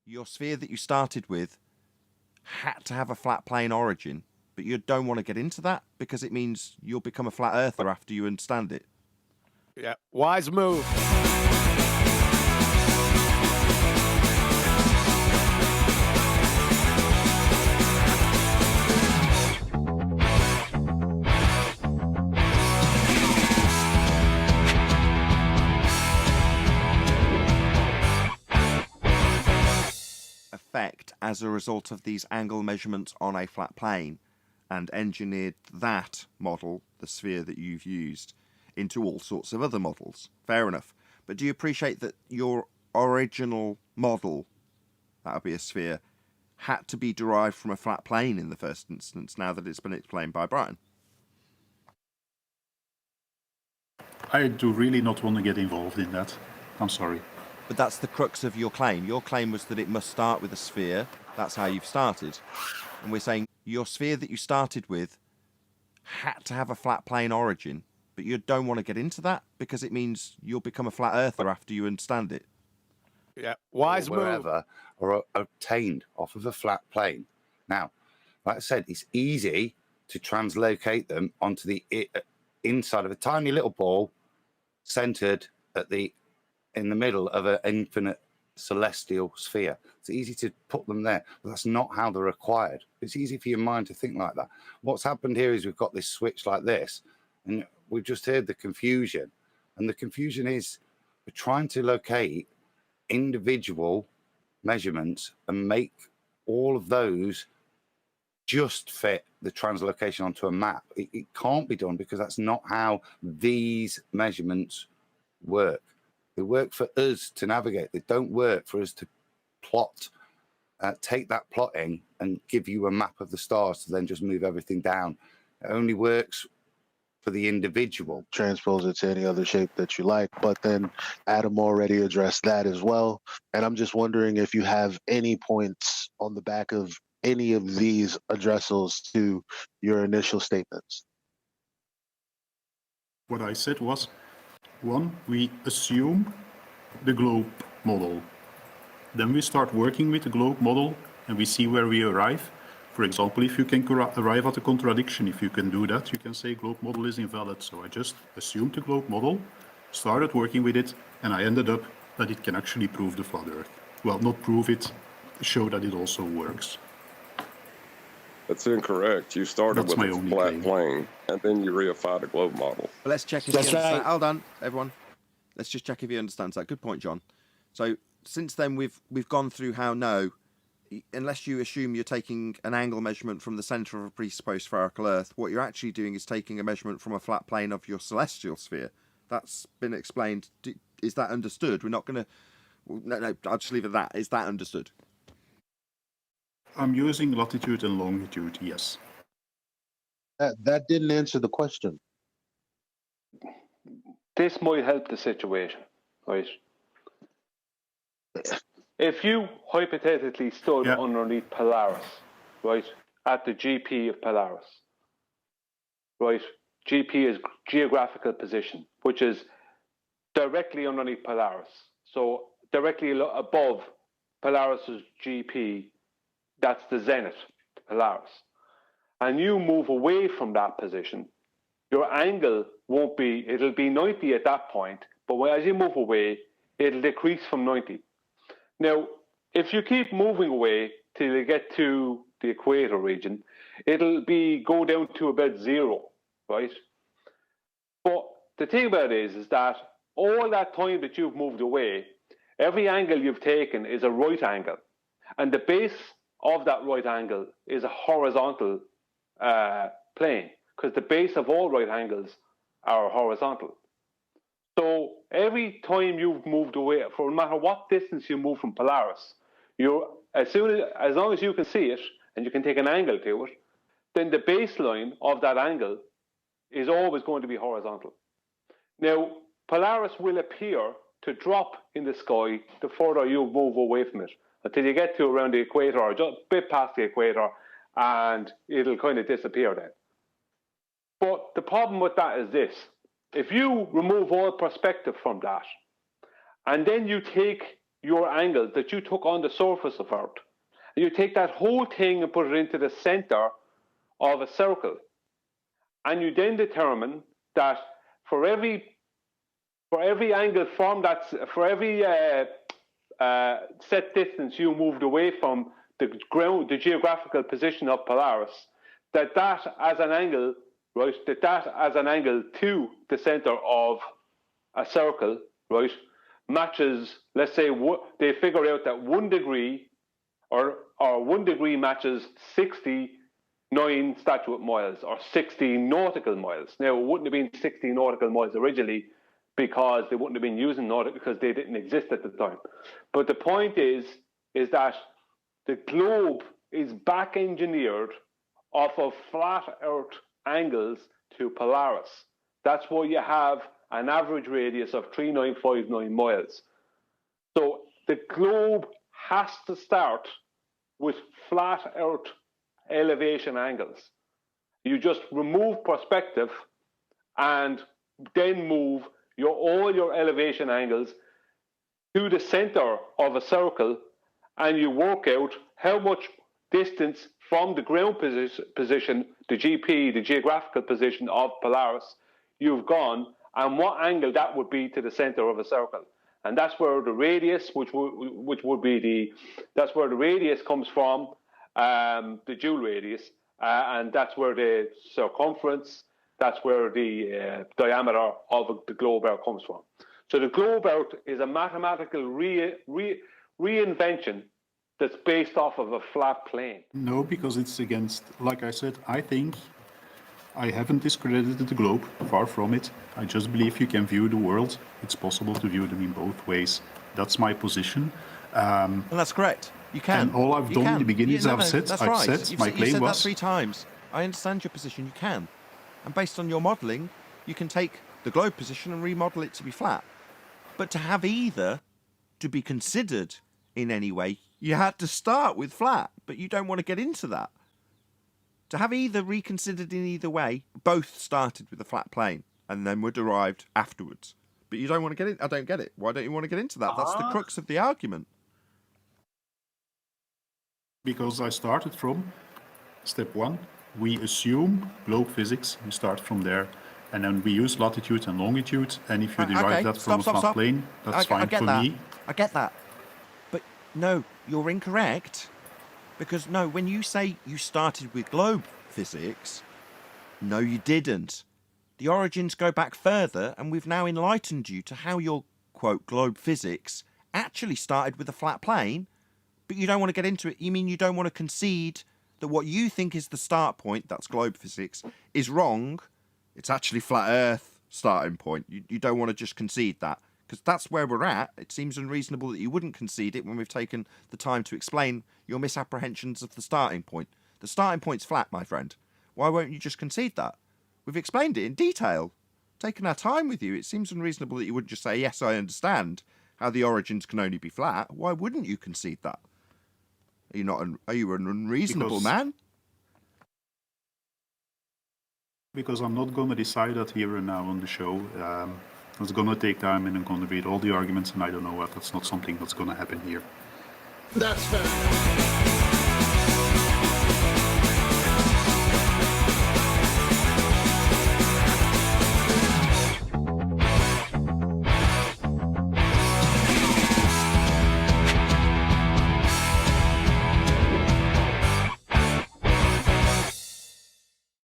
Your sphere that you started with had to have a flat plane origin, but you don't want to get into that because it means you'll become a flat earther after you understand it. Yeah, wise move. Effect as a result of these angle measurements on a flat plane, and engineered that model, the sphere that you've used, into all sorts of other models. Fair enough. But do you appreciate that your original model, that would be a sphere, had to be derived from a flat plane in the first instance, now that it's been explained by Brian? I do really not want to get involved in that. I'm sorry. But that's the crux of your claim. Your claim was that it must start with a sphere. That's how you've started. And we're saying your sphere that you started with had to have a flat plane origin, but you don't want to get into that because it means you'll become a flat earther after you understand it. Yeah, wise move. Wherever are obtained off of a flat plane. Now, like I said, it's easy to translocate them onto the inside of a tiny little ball centered in the middle of an infinite celestial sphere. It's easy to put them there, but that's not how they're acquired. It's easy for your mind to think like that. What's happened here is we've got this switch like this, and we've just heard the confusion. And the confusion is we're trying to locate individual measurements and make all of those just fit the translocation onto a map. It can't be done because that's not how these measurements work. They work for us to navigate. They don't work for us to plot, take that plotting and give you a map of the stars to then just move everything down. It only works for the individual. Transpose it to any other shape that you like, but then Adam already addressed that as well. And I'm just wondering if you have any points on the back of any of these addressals to your initial statements. What I said was, 1, we assume the globe model. Then we start working with the globe model and we see where we arrive. For example, if you can arrive at a contradiction, if you can do that, you can say globe model is invalid. So I just assumed the globe model, started working with it, and I ended up that it can actually prove the flat Earth. Well, not prove it, show that it also works. That's incorrect. You started with a flat plane, and then you reified a globe model. But let's check if you understand. Hold on, everyone. Let's just check if you understand that. Good point, John. So since then, we've gone through how no, unless you assume you're taking an angle measurement from the centre of a presupposed spherical Earth, what you're actually doing is taking a measurement from a flat plane of your celestial sphere. That's been explained. Is that understood? We're not going to... No, I'll just leave it at that. Is that understood? I'm using latitude and longitude, yes. That didn't answer the question. This might help the situation, right? If you hypothetically stood underneath Polaris, right, at the GP of Polaris, right, GP is geographical position, which is directly underneath Polaris. So directly above Polaris's GP, that's the zenith, Polaris. And you move away from that position, your angle won't be, it'll be 90 at that point, but as you move away, it'll decrease from 90. Now, if you keep moving away till you get to the equator region, it'll go down to about 0, right? But the thing about it is that all that time that you've moved away, every angle you've taken is a right angle. And the base of that right angle is a horizontal plane, because the base of all right angles are horizontal. So every time you've moved away, for no matter what distance you move from Polaris, as long as you can see it and you can take an angle to it, then the baseline of that angle is always going to be horizontal. Now, Polaris will appear to drop in the sky the further you move away from it, until you get to around the equator or just a bit past the equator, and it'll kind of disappear then. But the problem with that is this: if you remove all perspective from that, and then you take your angle that you took on the surface of Earth, and you take that whole thing and put it into the center of a circle, and you then determine that for every angle from that, for every set distance you moved away from the geographical position of Polaris, that as an angle, right, that as an angle to the center of a circle, right, matches, let's say they figure out that 1 degree or 1 degree matches 69 statute miles or 60 nautical miles. Now, it wouldn't have been 60 nautical miles originally because they wouldn't have been using nautical because they didn't exist at the time. But the point is that the globe is back engineered off of flat Earth angles to Polaris. That's why you have an average radius of 3959 miles. So the globe has to start with flat Earth elevation angles. You just remove perspective and then move all your elevation angles to the center of a circle, and you work out how much distance from the ground position, the GP, the geographical position of Polaris, you've gone, and what angle that would be to the center of a circle. And that's where the radius, which would be that's where the radius comes from, the joule radius, and that's where the circumference, that's where the diameter of the globe Earth comes from. So the globe Earth is a mathematical reinvention that's based off of a flat plane. No, because it's against, like I said, I think I haven't discredited the globe, far from it. I just believe you can view the world. It's possible to view them in both ways. That's my position. And that's correct. You can. And all I've done in the beginning is I've said my claim said was... that 3 times. I understand your position, you can. And based on your modelling, you can take the globe position and remodel it to be flat. But to have either to be considered in any way, you had to start with flat, but you don't want to get into that. To have either reconsidered in either way, both started with a flat plane and then were derived afterwards. But you don't want to get it. I don't get it. Why don't you want to get into that? That's the crux of the argument. Because I started from step 1. We assume globe physics. We start from there. And then we use latitude and longitude. And if you derive that from a flat plane, that's fine for me. I get that. But no, you're incorrect. Because no, when you say you started with globe physics, no, you didn't. The origins go back further, and we've now enlightened you to how your, quote, globe physics actually started with a flat plane, but you don't want to get into it. You mean you don't want to concede that what you think is the start point, that's globe physics, is wrong. It's actually flat Earth starting point. You don't want to just concede that, because that's where we're at. It seems unreasonable that you wouldn't concede it when we've taken the time to explain your misapprehensions of the starting point. The starting point's flat, my friend. Why won't you just concede that? We've explained it in detail. Taken our time with you. It seems unreasonable that you wouldn't just say, yes, I understand how the origins can only be flat. Why wouldn't you concede that? Are you an unreasonable man? Because I'm not going to decide that here and now on the show. It's going to take time, and I'm going to read all the arguments, and I don't know what. That's not something that's going to happen here. That's fair.